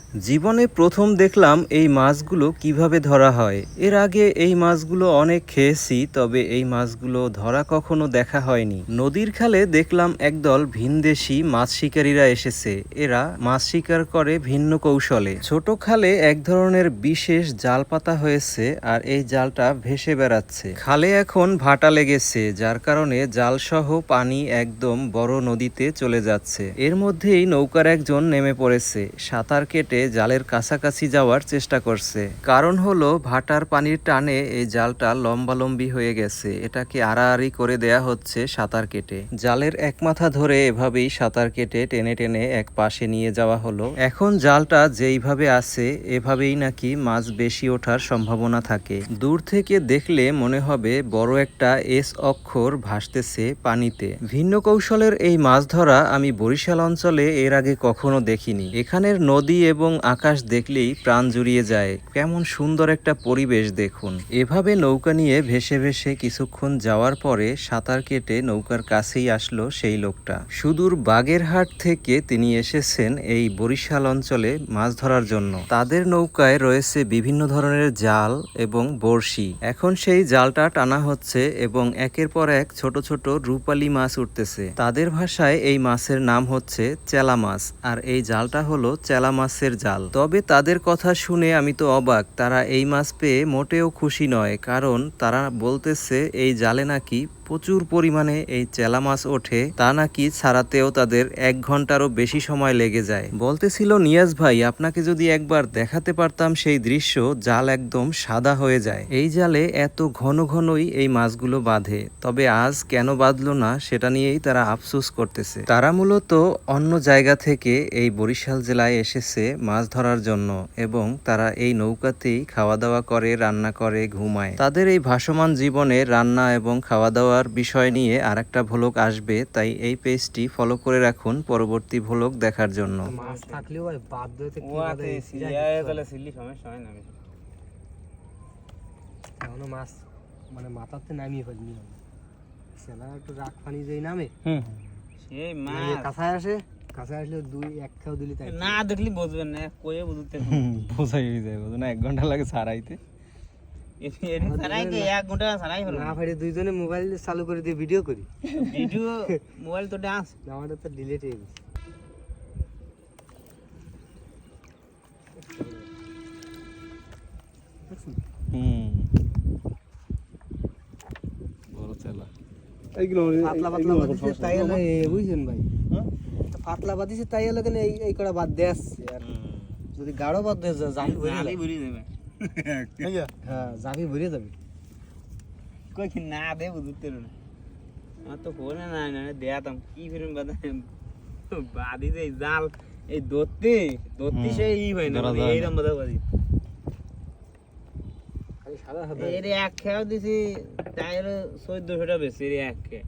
জীবনে প্রথম দেখলাম এই মাছগুলো কিভাবে ধরা হয়। এর আগে এই মাছগুলো অনেক খেয়েছি, তবে এই মাছগুলো ধরা কখনো দেখা হয়নি। নদীর খালে দেখলাম একদল ভিনদেশি মাছ শিকারীরা এসেছে। এরা মাছ শিকার করে ভিন্ন কৌশলে। ছোট খালে এক ধরনের বিশেষ জাল পাতা হয়েছে, আর এই জালটা ভেসে বেড়াচ্ছে। খালে এখন ভাটা লেগেছে, যার কারণে জালসহ পানি একদম বড় নদীতে চলে যাচ্ছে। এর মধ্যেই নৌকার একজন নেমে পড়েছে, সাঁতার কেটে জালের কাছাকাছি যাওয়ার চেষ্টা করছে। কারণ হলো ভাটার পানির টানে এই জালটা লম্বালম্বি হয়ে গেছে, এটাকে আড়াআড়ি করে দেয়া হচ্ছে সাঁতার কেটে। জালের এক মাথা ধরে এভাবেই সাঁতার কেটে টেনে টেনে এক পাশে নিয়ে যাওয়া হলো। এখন জালটা যেইভাবে আছে এভাবেই নাকি মাছ বেশি ওঠার সম্ভাবনা থাকে। দূর থেকে দেখলে মনে হবে বড় একটা এস অক্ষর ভাসতেছে পানিতে। ভিন্ন কৌশলের এই মাছ ধরা আমি বরিশাল অঞ্চলে এর আগে কখনো দেখিনি। এখানের নদী এবং আকাশ দেখলেই প্রাণ জুড়িয়ে যায়। কেমন সুন্দর একটা পরিবেশ দেখুন। এভাবে নৌকা নিয়ে ভেসে ভেসে কিছুক্ষণ যাওয়ার পরে সাঁতার কেটে নৌকার কাছেই আসলো সেই লোকটা। সুদূর বাগেরহাট থেকে তিনি এসেছেন এই বরিশাল অঞ্চলে মাছ ধরার জন্য। তাদের নৌকায় রয়েছে বিভিন্ন ধরনের জাল এবং বড়শি। এখন সেই জালটা টানা হচ্ছে এবং একের পর এক ছোট ছোট রূপালী মাছ উঠতেছে। তাদের ভাষায় এই মাছের নাম হচ্ছে চেলা মাছ, আর এই জালটা হলো চেলা মাছের জাল। তবে তাদের কথা শুনে আমি তো অবাক। তারা এই মাছ পেয়ে মোটেও খুশি নয়, কারণ তারা বলতেছে এই জালে নাকি প্রচুর পরিমাণে এই চেলা মাছ ওঠে, তা নাকি ছাড়াতেও তাদের 1 ঘন্টারও বেশি সময় লেগে যায়। বলতেছিল, নিয়াজ ভাই, আপনাকে যদি একবার দেখাতে পারতাম সেই দৃশ্য, জাল একদম সাদা হয়ে যায়। এই জালে এত ঘন ঘনই এই মাছগুলো বাঁধে, তবে আজ কেন বাঁধলো না সেটা নিয়েই তারা আফসোস করতেছে। তারা মূলত অন্য জায়গা থেকে এই বরিশাল জেলায় এসেছে মাছ ধরার জন্য, এবং তারা এই নৌকাতেই খাওয়া দাওয়া করে, রান্না করে, ঘুমায়। তাদের এই ভাসমান জীবনে রান্না এবং খাওয়া দাওয়ার বিষয় নিয়ে আরেকটা ভ্লগ আসবে, তাই এই পেজটি ফলো করে রাখুন পরবর্তী ভ্লগ দেখার জন্য। মাছ থাকলেও ভাই বাদ দিতে কি বাদে সিলি সমস্যা হয় না। এখনো মাছ মানে মাথাতে নামিয়ে ফেলনি সেলা একটু রাখ পানি যেই নামে সেই মাছ কাছায় আসে। কাছায় আসলে 2-1 খাও দিলি তাই না, দেখলি বুঝবেন না, কইয়ে বুঝতে বোঝাই যায়, বুঝো না 1 ঘন্টা লাগে ছাড়াইতে। এনি ছাড়াই তো 1 ঘন্টা ছাড়াই হলো না। ফাড়ি দুইজনে মোবাইল চালু করে দিয়ে ভিডিও করি। ভিডিও মোবাইল তো ডান্স আমারটা তো ডিলিট হয়ে গেছে। বড় চেলা এইগুলো পাতলা পাতলা বাদিছে তাই হলো বুঝছেন ভাই। পাতলা বাদিছে তাই হলো কেন এই কড়া বাদ দিয়ে আসছে। আর যদি গাঢ় বাদ দিয়ে জালি ভরে যাবে। হ্যাঁ জালি ভরে যাবে। কই কি না দে বুঝতে না। আমার তো ফোনে না দেয়াতাম কি ফিরম বাদি যে জাল এই দত্তি সেই ই হয় না, এইরকম বাদা বাদি খালি সাদা সাদা। এর এক খেয়াও দিছি তাই হলো 1400 টাকা বেশি এর এক খেয়া।